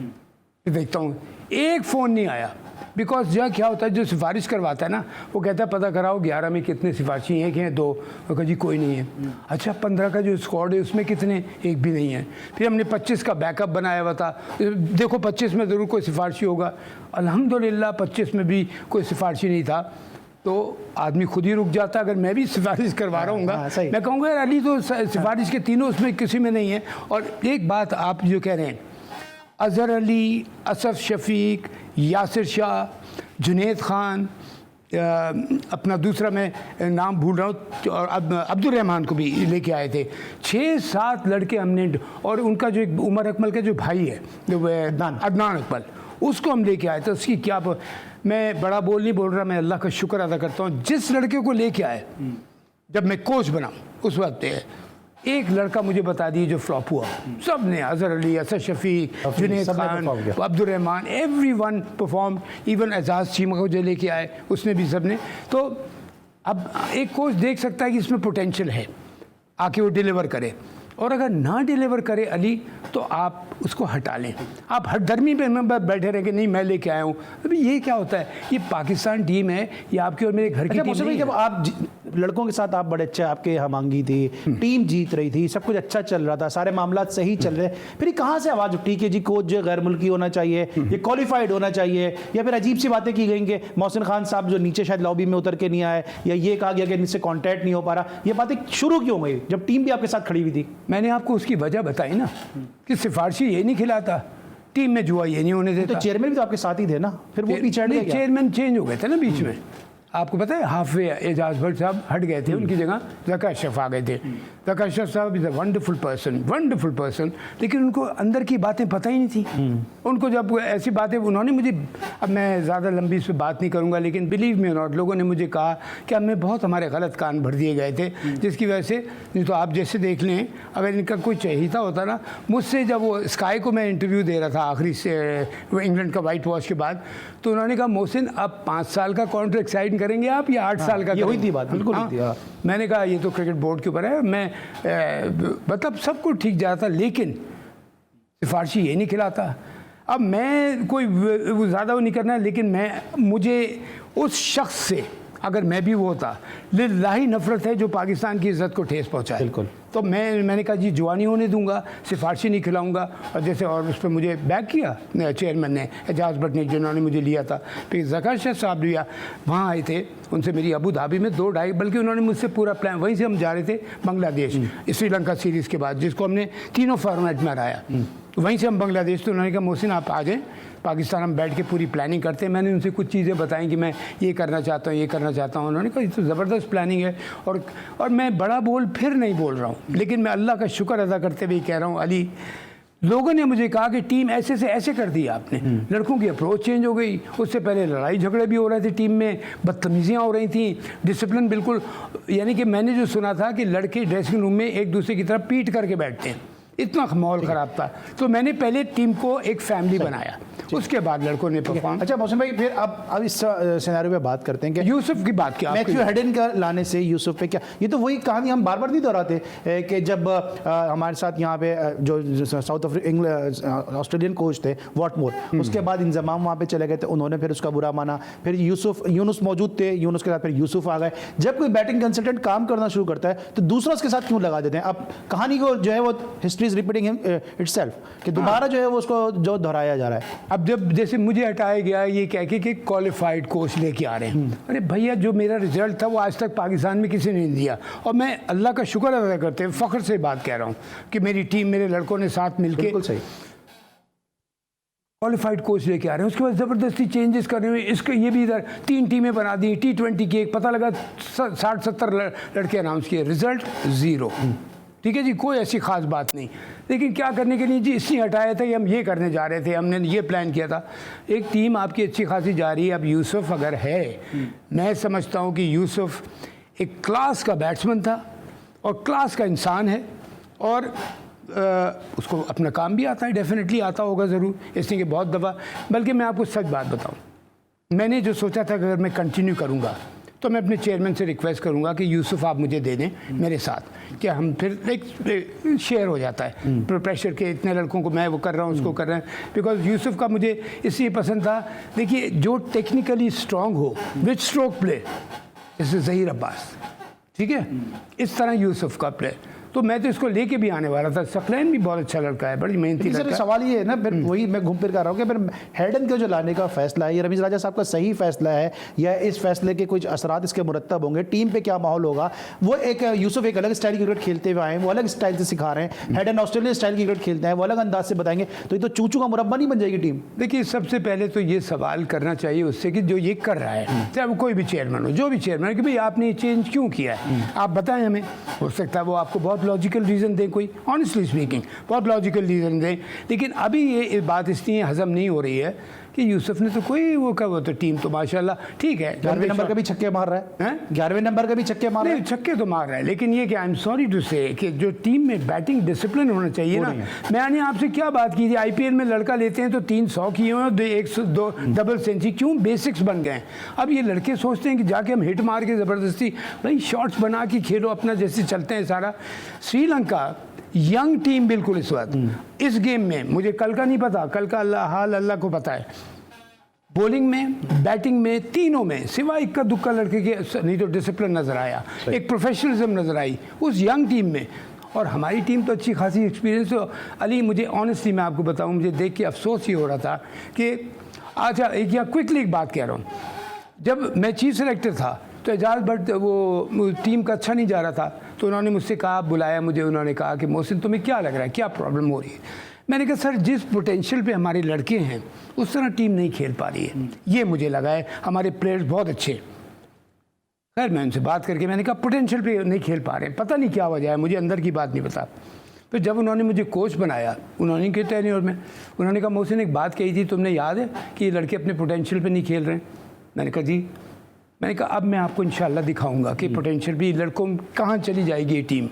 देखता हूँ एक फ़ोन नहीं आया। बिकॉज जो क्या होता है, जो सिफारिश करवाता है ना, वो कहता है पता कराओ 11 में कितने सिफारशी हैं, कि हैं 2। वो कहा जी कोई नहीं है। अच्छा 15 का जो स्क्वाड है उसमें कितने, एक भी नहीं है। फिर हमने 25 का बैकअप बनाया हुआ था, देखो 25 में ज़रूर कोई सिफारशी होगा। अल्हम्दुलिल्लाह 25 में भी कोई सिफारशी नहीं था। तो आदमी खुद ही रुक जाता। अगर मैं भी सिफारिश करवा रहा हूँ, मैं कहूँगा यार अली तो सिफारिश के तीनों उसमें किसी में नहीं है। और एक बात आप जो कह रहे हैं, अज़हर अली, असफ शफीक, यासिर शाह, जुनैद खान, अपना दूसरा मैं नाम भूल रहा हूँ, और अब्दुल रहमान को भी लेके आए थे। 6-7 लड़के हमने, और उनका जो एक उमर अकमल का जो भाई है, जो अदनान अकमल, उसको हम लेके आए थे। उसकी क्या, मैं बड़ा बोल नहीं बोल रहा, मैं अल्लाह का शुक्र अदा करता हूँ जिस लड़के को लेके आए। जब मैं कोच बना उस वक्त एक लड़का मुझे बता दिए जो फ्लॉप हुआ। सब ने, Azhar Ali, Asad Shafiq, Junaid Khan, Abdul Rehman, everyone perform. Even Ejaz Cheema को जो लेके आए उसने भी, सब ने। तो अब एक कोच देख सकता है कि इसमें पोटेंशियल है, आके वो डिलीवर करे। और अगर ना डिलीवर करे अली, तो आप उसको हटा लें। आप हटधर्मी पे बैठे रहे कि नहीं मैं लेके आया हूँ। अभी ये क्या होता है, ये पाकिस्तान टीम है, ये आपकी और मेरे घर की टीम नहीं है। जब आप लड़कों के साथ आप बड़े अच्छे, आपके हमांगी थी, टीम जीत रही थी, सब कुछ अच्छा चल रहा था, सारे मामला सही चल रहे, फिर कहाँ से आवाज़ उठी कि जी कोच जो गैर मुल्की होना चाहिए, ये क्वालिफाइड होना चाहिए, या फिर अजीब सी बातें की गई कि मोहसिन खान साहब जो नीचे शायद लॉबी में उतर के नहीं आए, या ये कहा गया कि इनसे कॉन्टैक्ट नहीं हो पा रहा। ये बातें शुरू क्यों हुई जब टीम भी आपके साथ खड़ी हुई थी? मैंने आपको उसकी वजह बताई ना, कि सिफारशी ये नहीं खिलाता, टीम में जुआ ये नहीं होने देता। तो चेयरमैन भी तो आपके साथ ही थे ना, फिर वो पीछे हट गए? चेयरमैन चेंज हो गए थे ना बीच में। आपको पता है हाफवे एजाज भट्ट साहब हट गए थे, उनकी जगह ज़का अशरफ आ गए थे। ज़का अशरफ साहब इज़ अ वंडरफुल पर्सन, लेकिन उनको अंदर की बातें पता ही नहीं थी। उनको जब ऐसी बातें उन्होंने मुझे, अब मैं ज़्यादा लंबी इस पर बात नहीं करूँगा, लेकिन बिलीव मी नॉट, लोगों ने मुझे कहा कि हमें बहुत हमारे गलत कान भर दिए गए थे, जिसकी वजह से, नहीं तो आप जैसे देख लें, अगर इनका कोई चाहिए होता ना मुझसे, जब वो स्काई को मैं इंटरव्यू दे रहा था आखिरी से इंग्लैंड का वाइट वॉश के बाद, तो उन्होंने कहा मोहसिन अब 5 साल का कॉन्ट्रैक्ट साइन करेंगे आप या 8 साल का? ये हुई थी बात, बिल्कुल हुई थी। मैंने कहा ये तो क्रिकेट बोर्ड के ऊपर है, मैं मतलब सब कुछ ठीक जाता, लेकिन सिफारशी ये नहीं खिलाता। अब मैं कोई ज़्यादा वो नहीं करना है, लेकिन मुझे उस शख्स से, अगर मैं भी वो होता, लिल्लाही नफरत है जो पाकिस्तान की इज़्ज़त को ठेस पहुँचाए। बिल्कुल। तो मैंने कहा जी जुआ नहीं होने दूंगा, सिफारशी नहीं खिलाऊंगा। और जैसे, और उस पर मुझे बैक किया चेयरमैन ने, एजाज भट्ट ने, जिन्होंने मुझे लिया था। फिर ज़का अशरफ साहब लिया, वहाँ आए थे, उनसे मेरी अबू धाबी में 2-2.5, बल्कि उन्होंने मुझसे पूरा प्लान, वहीं से हम जा रहे थे बांग्लादेश श्रीलंका सीरीज़ के बाद, जिसको हमने तीनों फॉर्मेट में हराया। वहीं से हम बांग्लादेश, तो उन्होंने कहा मोहसिन आप आ जाएँ पाकिस्तान, हम बैठ के पूरी प्लानिंग करते हैं। मैंने उनसे कुछ चीज़ें बताई कि मैं ये करना चाहता हूँ, ये करना चाहता हूँ। उन्होंने कहा ये तो ज़बरदस्त प्लानिंग है। और मैं बड़ा बोल फिर नहीं बोल रहा हूँ, लेकिन मैं अल्लाह का शुक्र अदा करते हुए कह रहा हूँ अली, लोगों ने मुझे कहा कि टीम ऐसे से ऐसे कर दी आपने, लड़कों की अप्रोच चेंज हो गई। उससे पहले लड़ाई झगड़े भी हो रहे थे टीम में, बदतमीजियाँ हो रही थी, डिसिप्लिन बिल्कुल, यानी कि मैंने जो सुना था कि लड़के ड्रेसिंग रूम में एक दूसरे की तरफ पीट करके बैठते हैं, इतना माहौल ख़राब था। तो मैंने पहले टीम को एक फैमिली बनाया, उसके बाद लड़कों ने परफॉर्म। अच्छा मोहसिन भाई, फिर अब इस सिनेरियो पे बात करते हैं कि यूसुफ की बात किया, मैथ्यू हेडन का लाने से यूसुफ पे क्या, ये तो वही कहानी हम बार बार नहीं दोहराते कि जब हमारे साथ यहाँ पे जो साउथ ऑस्ट्रेलियन कोच थे वॉटमोर, उसके बाद इंजमाम वहाँ पे चले गए थे, उन्होंने फिर उसका बुरा माना। फिर यूनुस मौजूद थे, यूनुस के साथ फिर यूसुफ आ गए। जब कोई बैटिंग कंसल्टेंट काम करना शुरू करता है तो दूसरा उसके साथ क्यों लगा देते हैं? अब कहानी को जो है वो हिस्ट्री इज रिपीटिंग इटसेल्फ, कि दोबारा जो है वो उसको जो दोहराया जा रहा है। अब जब जैसे मुझे हटाया गया ये कह के कि क्वालिफाइड कोच लेके आ रहे हैं, अरे भैया जो मेरा रिजल्ट था वो आज तक पाकिस्तान में किसी ने नहीं दिया। और मैं अल्लाह का शुक्र अदा करते हुए फ़ख्र से बात कह रहा हूँ कि मेरी टीम, मेरे लड़कों ने साथ मिलकर बिल्कुल सही क्वालिफाइड कोच लेके आ रहे हैं। उसके बाद ज़बरदस्ती चेंजेस कर रहे हैं। इसके ये भी इधर 3 टीमें बना दी, T20 की एक, पता लगा 60-70 लड़के अनाउंस किए, रिजल्ट 0। ठीक है जी, कोई ऐसी ख़ास बात नहीं, लेकिन क्या करने के लिए जी इसलिए हटाया था कि हम ये करने जा रहे थे, हमने ये प्लान किया था। एक टीम आपकी अच्छी खासी जा रही है। अब यूसुफ अगर है, मैं समझता हूँ कि यूसुफ एक क्लास का बैट्समैन था और क्लास का इंसान है, और उसको अपना काम भी आता है, डेफिनेटली आता होगा ज़रूर, इसलिए कि बहुत दफ़ा, बल्कि मैं आपको सच बात बताऊँ, मैंने जो सोचा था कि अगर मैं कंटिन्यू करूँगा तो मैं अपने चेयरमैन से रिक्वेस्ट करूंगा कि यूसुफ आप मुझे दे दें मेरे साथ, कि हम फिर एक शेयर हो जाता है प्रेशर के, इतने लड़कों को मैं वो कर रहा हूँ, उसको कर रहे हैं। बिकॉज यूसुफ का मुझे इसलिए पसंद था, देखिए जो टेक्निकली स्ट्रांग हो विथ स्ट्रोक प्ले, जैसे ज़हीर अब्बास, ठीक है, इस तरह यूसुफ का प्ले, तो मैं तो इसको लेके भी आने वाला था। सकलैन भी बहुत अच्छा लड़का है, बड़ी मेहनती लड़का है। सवाल ये है ना, फिर वही मैं घूम फिर कर रहा हूँ कि फिर हेडन को जो लाने का फैसला है, ये रमीज़ राजा साहब का सही फैसला है या इस फैसले के कुछ असरात इसके मुरत्तब होंगे, टीम पे क्या माहौल होगा? वो एक यूसुफ एक अलग स्टाइल की क्रिकेट खेलते हुए आए हैं, वो अलग स्टाइल से सिखा रहे हैं, हेडन ऑस्ट्रेलियन स्टाइल की क्रिकेट खेलते हैं, वो अलग अंदाज से बताएंगे, तो ये तो चूचू का मुरब्बा नहीं बन जाएगी टीम। देखिए, सबसे पहले तो ये सवाल करना चाहिए उससे कि जो ये कर रहा है, चाहे वो कोई भी चेयरमैन हो, जो भी चेयरमैन है, कि भाई आपने ये चेंज क्यों किया है, आप बताएं हमें। हो सकता है वो आपको बहुत लॉजिकल रीज़न कोई, ऑनेस्टली स्पीकिंग बहुत लॉजिकल रीज़न दें, लेकिन अभी ये बात इसलिए हजम नहीं हो रही है कि यूसुफ ने तो कोई वो का, वो तो टीम तो माशाल्लाह ठीक है, 11वें नंबर का भी छक्के मार रहा है, 11वें नंबर का भी छक्के मार रहा है, छक्के तो मार रहा है, लेकिन ये कि आई एम सॉरी टू से कि जो टीम में बैटिंग डिसिप्लिन होना चाहिए ना, मैंने आपसे क्या बात की थी, आईपीएल में लड़का लेते हैं तो 300 किए हुए, 102 डबल सेंचुरी, क्यों बेसिक्स बन गए। अब ये लड़के सोचते हैं कि जाके हम हिट मार के ज़बरदस्ती, भाई शॉट्स बना के खेलो अपना, जैसे चलते हैं सारा। श्रीलंका यंग टीम बिल्कुल इस वक्त इस गेम में, मुझे कल का नहीं पता, कल का हाल अल्लाह को पता है, बॉलिंग में, बैटिंग में, तीनों में सिवाय इक्का दुक्का लड़के के नहीं तो डिसिप्लिन नज़र आया, एक प्रोफेशनलिज्म नज़र आई उस यंग टीम में। और हमारी टीम तो अच्छी खासी एक्सपीरियंस हो। अली, मुझे ऑनेस्टली मैं आपको बताऊं, मुझे देख के अफसोस ये हो रहा था कि अच्छा एक यहाँ क्विकली एक बात कह रहा हूँ, जब मैं चीफ सेलेक्टर था तो एजाज भट्ट वो टीम का अच्छा नहीं जा रहा था, तो उन्होंने मुझसे कहा, बुलाया मुझे, उन्होंने कहा कि मोहसिन तुम्हें क्या लग रहा है, क्या प्रॉब्लम हो रही है। मैंने कहा सर जिस पोटेंशियल पे हमारे लड़के हैं उस तरह टीम नहीं खेल पा रही है, ये मुझे लगा है, हमारे प्लेयर्स बहुत अच्छे। खैर मैं उनसे बात करके मैंने कहा पोटेंशियल पे नहीं खेल पा रहे, पता नहीं क्या वजह है, मुझे अंदर की बात नहीं पता। फिर जब उन्होंने मुझे कोच बनाया, उन्होंने कहा टेन्योर में, उन्होंने कहा मोहसिन एक बात कही थी तुमने, याद है कि ये लड़के अपने पोटेंशियल पे नहीं खेल रहे हैं। मैंने कहा जी। मैंने कहा अब मैं आपको इंशाल्लाह दिखाऊंगा कि पोटेंशियल भी लड़कों कहाँ चली जाएगी ये टीम।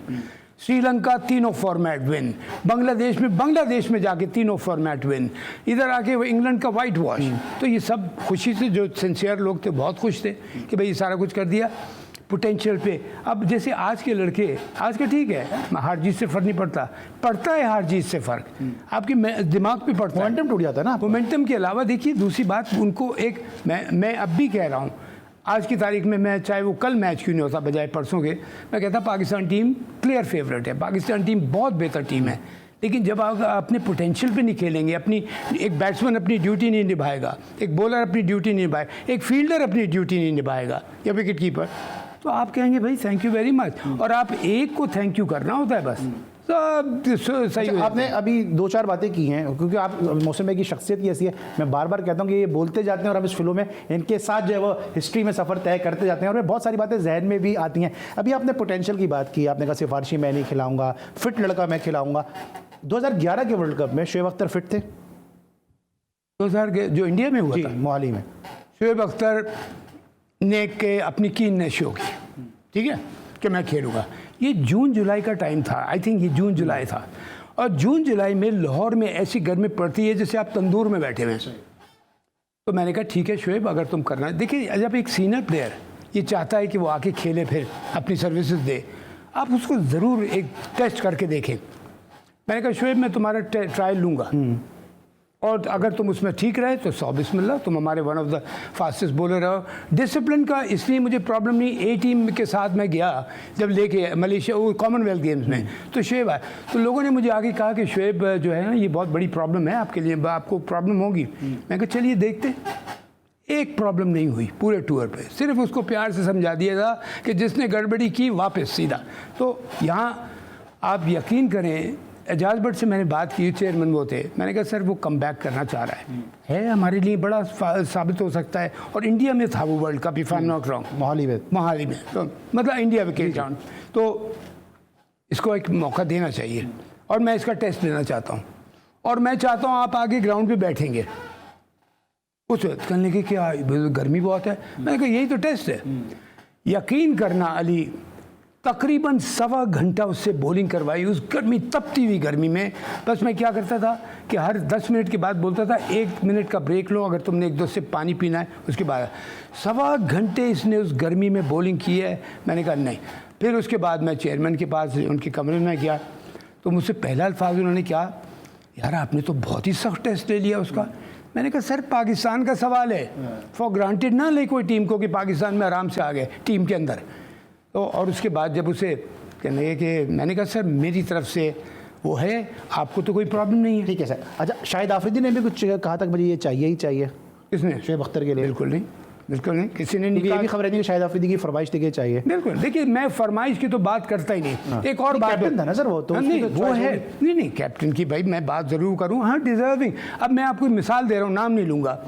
श्रीलंका तीनों फॉर्मेट विन, बांग्लादेश में जाके तीनों फॉर्मेट विन, इधर आके वो इंग्लैंड का वाइट वॉश। तो ये सब खुशी से, जो सिंसियर लोग थे बहुत खुश थे कि भाई ये सारा कुछ कर दिया पोटेंशियल पे। अब जैसे आज के लड़के, आज के ठीक है हार जीत से फ़र्क नहीं पड़ता है हार जीत से फ़र्क आपके दिमाग पे पड़ता है, मोमेंटम टूट जाता है ना। मोमेंटम के अलावा देखिए दूसरी बात, उनको एक मैं अब भी कह रहा हूँ, आज की तारीख में मैं, चाहे वो कल मैच क्यों नहीं होता बजाय परसों के, मैं कहता पाकिस्तान टीम क्लियर फेवरेट है, पाकिस्तान टीम बहुत बेहतर टीम है। लेकिन जब आप अपने पोटेंशियल पे नहीं खेलेंगे, अपनी एक बैट्समैन अपनी ड्यूटी नहीं निभाएगा, एक बॉलर अपनी ड्यूटी नहीं निभाएगा, एक फील्डर अपनी ड्यूटी नहीं निभाएगा या विकेट कीपर, तो आप कहेंगे भाई थैंक यू वेरी मच, और आप एक को थैंक यू करना होता है बस। सही आपने अभी दो चार बातें की हैं, क्योंकि आप मौसम भाई की शख्सियत ही ऐसी है, मैं बार बार कहता हूँ कि ये बोलते जाते हैं और हम इस फिल्मों में इनके साथ जो है वो हिस्ट्री में सफ़र तय करते जाते हैं और बहुत सारी बातें जहन में भी आती हैं। अभी आपने पोटेंशियल की बात की, आपने कहा सिफारिशी मैं नहीं खिलाऊंगा, फिट लड़का मैं खिलाऊंगा। 2011 के वर्ल्ड कप में शोएब अख्तर फिट थे? 2000 के जो इंडिया में हुआ था मोहाली में, शोएब अख्तर ने के अपनी कीननेस शो की, ठीक है, कि मैं खेलूँगा। ये जून जुलाई का टाइम था, आई थिंक ये जून जुलाई था, और जून जुलाई में लाहौर में ऐसी गर्मी पड़ती है जैसे आप तंदूर में बैठे हुए हैं। तो मैंने कहा ठीक है शोएब, अगर तुम करना है, देखिए जब एक सीनियर प्लेयर ये चाहता है कि वो आके खेले, फिर अपनी सर्विसेज दे, आप उसको ज़रूर एक टेस्ट करके देखें। मैंने कहा शोएब मैं तुम्हारा ट्रायल लूँगा, और अगर तुम उसमें ठीक रहे तो 100 बिस्मिल्लाह, तुम हमारे one of the fastest bowler हो। डिसिप्लिन का इसलिए मुझे प्रॉब्लम नहीं, ए टीम के साथ मैं गया जब लेके मलेशिया वो कॉमनवेल्थ गेम्स में, तो शोएब आए, तो लोगों ने मुझे आगे कहा कि शोएब जो है ना ये बहुत बड़ी प्रॉब्लम है आपके लिए, आपको प्रॉब्लम होगी। मैं कहा चलिए देखते। एक प्रॉब्लम नहीं हुई पूरे टूर पे, सिर्फ उसको प्यार से समझा दिया था कि जिसने गड़बड़ी की वापस सीधा। तो यहाँ आप यकीन करें, एजाज भट्ट से मैंने बात की, चेयरमैन वो थे, मैंने कहा सर वो कम बैक करना चाह रहा है हमारे लिए बड़ा साबित हो सकता है, और इंडिया में था वो world cup, if I am not wrong, Mohali में, तो मतलब इंडिया विकेट ग्राउंड, तो इसको एक मौका देना चाहिए, और मैं इसका टेस्ट लेना चाहता हूँ, और मैं चाहता हूँ आप आगे ग्राउंड पे बैठेंगे। उस वक्त कहने की क्या गर्मी बहुत है, मैंने कहा यही तो टेस्ट है। यकीन करना अली, तकरीबन 1.25 घंटा उससे बॉलिंग करवाई उस गर्मी, तपती हुई गर्मी में। बस मैं क्या करता था कि हर 10 मिनट के बाद बोलता था 1 मिनट का ब्रेक लो, अगर तुमने 1-2 सिप पानी पीना है उसके बाद। 1.25 घंटे इसने उस गर्मी में बॉलिंग की है। मैंने कहा नहीं। फिर उसके बाद मैं चेयरमैन के पास उनके कमरे में गया तो मुझसे पहला अल्फाज उन्होंने क्या, यार आपने तो बहुत ही सख्त टेस्ट ले लिया उसका। मैंने कहा सर पाकिस्तान का सवाल है, फॉर ग्रांटेड ना ले कोई टीम को कि पाकिस्तान में आराम से आ गए टीम के अंदर। तो और उसके बाद जब उसे कहने लगे कि मैंने कहा सर मेरी तरफ से वो है, आपको तो कोई प्रॉब्लम नहीं है। ठीक है सर। अच्छा, शाहिद आफरीदी ने भी कुछ कहा था कि मुझे ये चाहिए ही चाहिए, किसने? शुएब अख्तर के लिए। बिल्कुल नहीं, बिल्कुल नहीं, किसी ने नहीं ये कहा। भी खबर है कि शाहिद आफरीदी की फरमाइश थी कि चाहिए। बिल्कुल, देखिए मैं फरमाइश की तो बात करता ही नहीं। एक और बात कैप्टन था ना सर वो, तो नहीं उसकी तो वो choice है, होगी। नहीं कैप्टन की भाई मैं बात ज़रूर करूँ, हाँ डिजर्विंग। अब मैं आपको मिसाल दे रहा हूँ, नाम नहीं लूँगा।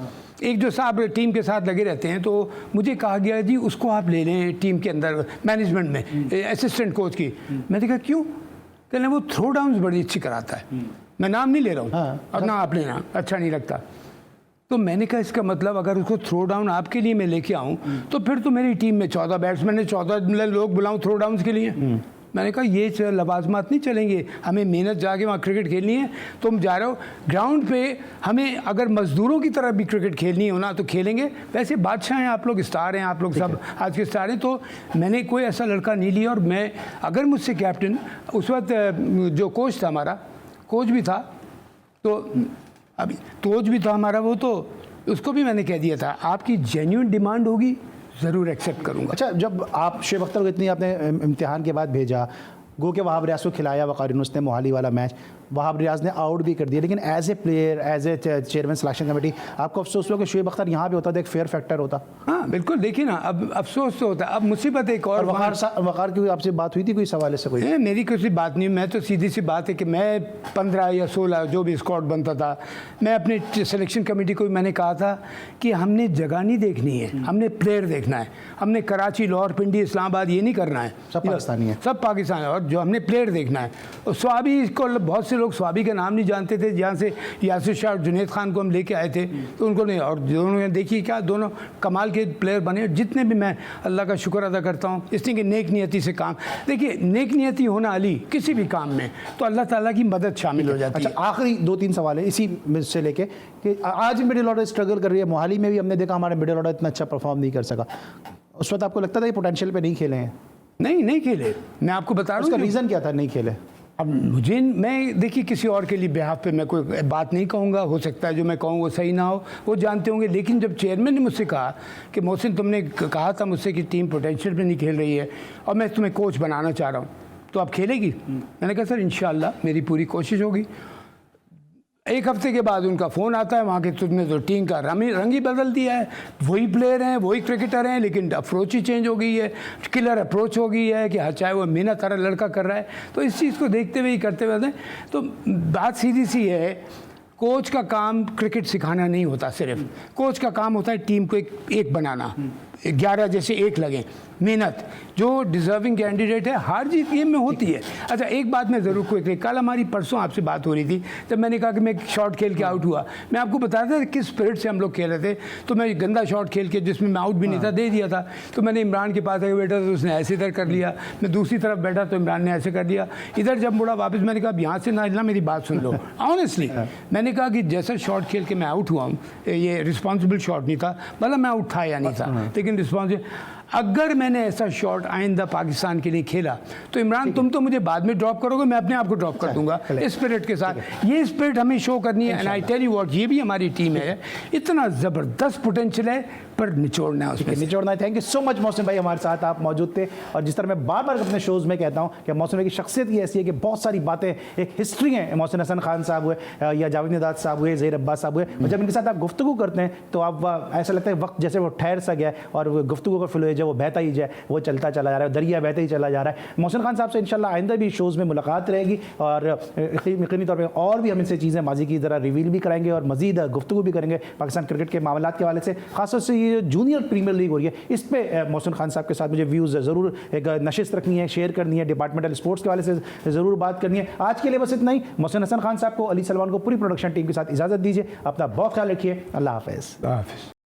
एक जो साहब टीम के साथ लगे रहते हैं, तो मुझे कहा गया जी उसको आप ले लें टीम के अंदर मैनेजमेंट में असिस्टेंट कोच की। मैंने कहा क्यों? कहने वो थ्रो डाउन बड़ी अच्छी कराता है। मैं नाम नहीं ले रहा हूँ और ना आप लेना, अच्छा नहीं लगता। तो मैंने कहा इसका मतलब अगर उसको थ्रो डाउन आपके लिए मैं लेके आऊँ तो फिर तो मेरी टीम में 14 बैट्समैन है, 14 लोग बुलाऊँ थ्रो डाउन के लिए। मैंने कहा ये लवाजमात नहीं चलेंगे, हमें मेहनत जाके वहाँ क्रिकेट खेलनी है। तुम जा रहे हो ग्राउंड पे, हमें अगर मजदूरों की तरह भी क्रिकेट खेलनी हो ना तो खेलेंगे। वैसे बादशाह हैं आप लोग, स्टार हैं आप लोग, सब आज के स्टार हैं। तो मैंने कोई ऐसा लड़का नहीं लिया। और मैं अगर मुझसे कैप्टन, उस वक्त जो कोच था हमारा, कोच भी था, तो अभी कोच भी था हमारा, वो तो उसको भी मैंने कह दिया था आपकी जेन्युइन डिमांड होगी ज़रूर एक्सेप्ट करूँगा। अच्छा, जब आप शुएब अख्तर को इतनी आपने इम्तिहान के बाद भेजा, गो के वहाब रियाज को खिलाया वक़ार यूनुस ने मोहाली वाला मैच, वहाब रियाज ने आउट भी कर दिया, लेकिन as a player, as a chairman selection committee आपको अफसोस हुआ कि शुएब अख्तर यहाँ पे होता तो एक फेयर फैक्टर होता? हाँ बिल्कुल, देखिए ना अब अफसोस तो होता है। अब मुसीबत एक और वक़ार की आपसे बात हुई थी कोई सवाल से? कोई मेरी कोई बात नहीं, मैं तो सीधी सी बात है कि मैं 15 या 16 जो भी स्क्वाड बनता था, मैं अपने सिलेक्शन कमेटी को मैंने कहा था कि हमने जगह नहीं देखनी है, हमने प्लेयर देखना है। हमने कराची, लाहौर, पिंडी, इस्लामाबाद ये नहीं करना है, सब पाकिस्तानी है, सब पाकिस्तान है। और जो हमने प्लेयर देखना है, और स्वाबी को बहुत से लोग स्वाबी का नाम नहीं जानते थे, जहाँ से यासिर शाह और जुनैद खान को हम लेके आए थे, तो उनको नहीं। और दोनों ने देखिए क्या दोनों कमाल के प्लेयर बने। जितने भी मैं अल्लाह का शुक्र अदा करता हूँ इसलिए कि नेक नियति से काम, देखिए नेक नियति होना अली किसी भी काम में तो अल्लाह ताला की मदद शामिल हो जाती है। अच्छा, आखिरी 2-3 सवाल है इसी से लेके कि आज मिडिल ऑर्डर स्ट्रगल कर रही है। मोहाली में भी हमने देखा हमारा मिडिल ऑर्डर इतना अच्छा परफॉर्म नहीं कर सका। उस वक्त आपको लगता था कि पोटेंशियल पे नहीं खेले हैं? नहीं खेले, मैं आपको बता रहा हूँ। उसका रीज़न क्या था नहीं खेले? अब मैं देखिए किसी और के लिए बिहाफ पे मैं कोई बात नहीं कहूँगा, हो सकता है जो मैं कहूँ वो सही ना हो, वो जानते होंगे। लेकिन जब चेयरमैन ने मुझसे कहा कि मोहसिन तुमने कहा था मुझसे कि टीम पोटेंशियल पे नहीं खेल रही है और मैं तुम्हें कोच बनाना चाह रहा हूँ, तो आप खेलेगी? मैंने कहा सर इंशाल्लाह मेरी पूरी कोशिश होगी। एक हफ्ते के बाद उनका फ़ोन आता है वहाँ के, तुमने तो टीम का रंग ही बदल दिया है, वही प्लेयर हैं, वही क्रिकेटर हैं, लेकिन अप्रोच ही चेंज हो गई है, किलर अप्रोच हो गई है कि हाँ चाहे वो मेहनत कर लड़का कर रहा है। तो इस चीज़ को देखते हुए ही करते हुए तो बात सीधी सी है, कोच का काम क्रिकेट सिखाना नहीं होता सिर्फ, कोच का काम होता है टीम को एक बनाना, 11 जैसे एक लगे, मेहनत। जो डिजर्विंग कैंडिडेट है हार जीत गेम में होती है। अच्छा एक बात मैं ज़रूर कोई, कल हमारी परसों आपसे बात हो रही थी जब मैंने कहा कि मैं शॉट खेल के आउट हुआ, मैं आपको बता रहा था किस स्पिरिट से हम लोग खेल रहे थे। तो मैं गंदा शॉट खेल के जिसमें मैं आउट भी नहीं था दे दिया था, तो मैंने इमरान के पास आके बैठा तो उसने ऐसे इधर कर लिया, मैं दूसरी तरफ बैठा तो इमरान ने ऐसे कर लिया, इधर जब मुड़ा वापस मैंने कहा यहाँ से ना हिलना, मेरी बात सुन लो ऑनेस्टली। मैंने कहा कि जैसा शॉट खेल के मैं आउट हुआ हूँ, ये रिस्पॉन्सिबल शॉट नहीं था, भला मैं आउट था या नहीं था, लेकिन रिस्पॉन्सिबल। अगर मैंने ऐसा शॉट आइंदा पाकिस्तान के लिए खेला तो इमरान तुम तो मुझे बाद में ड्रॉप करोगे, मैं अपने आप को ड्रॉप कर दूंगा। इस स्पिरिट के साथ, ये स्पिरिट हमें शो करनी है। And I tell you what, ये भी हमारी टीम है, इतना ज़बरदस्त पोटेंशियल है, पर निचोड़ना है उसमें, निचोड़ना है। Thank you so much Mohsin भाई, हमारे साथ आप मौजूद थे। और जिस तरह मैं बार बार अपने शोज़ में कहता हूँ कि मोहसिन भाई की शख्सियत ही ऐसी है कि बहुत सारी बातें, एक हिस्ट्री है। मोहसिन हसन खान साहब हुए या जावेद निदात साहब हुए, ज़हीर अब्बास साहब हुए, और जब इनके साथ आप गुफ्तगू करते हैं तो आप ऐसा लगता है वक्त जैसे वो ठहर सा गया और गुफ्तगू का फ्लो है जो वो बहता ही जाए, वो चलता चला जा रहा है, दरिया बहता ही चला जा रहा है। मोहसिन खान साहब से इंशाल्लाह आइंदा भी शोज़ में मुलाकात रहेगी और यकीनी तौर पर और भी हम इनसे चीज़ें माजी की ज़रा रिवील भी कराएंगे और मज़ीद गुफ्तगू भी करेंगे पाकिस्तान क्रिकेट के मामलात के हवाले से, खासतौर से ये जूनियर प्रीमियर लीग हो रही है, इस पे मोहसिन खान साहब के साथ मुझे व्यूज़ ज़रूर एक नशिस्त रखनी है, शेयर करनी है, डिपार्टमेंटल स्पोर्ट्स के हवाले से ज़रूर बात करनी है। आज के लिए बस इतना ही। मोहसिन हसन खान साहब को, अली सलमान को, पूरी प्रोडक्शन टीम के साथ इजाज़त दीजिए। अपना बहुत ख्याल रखिए। अल्लाह हाफ़िज़।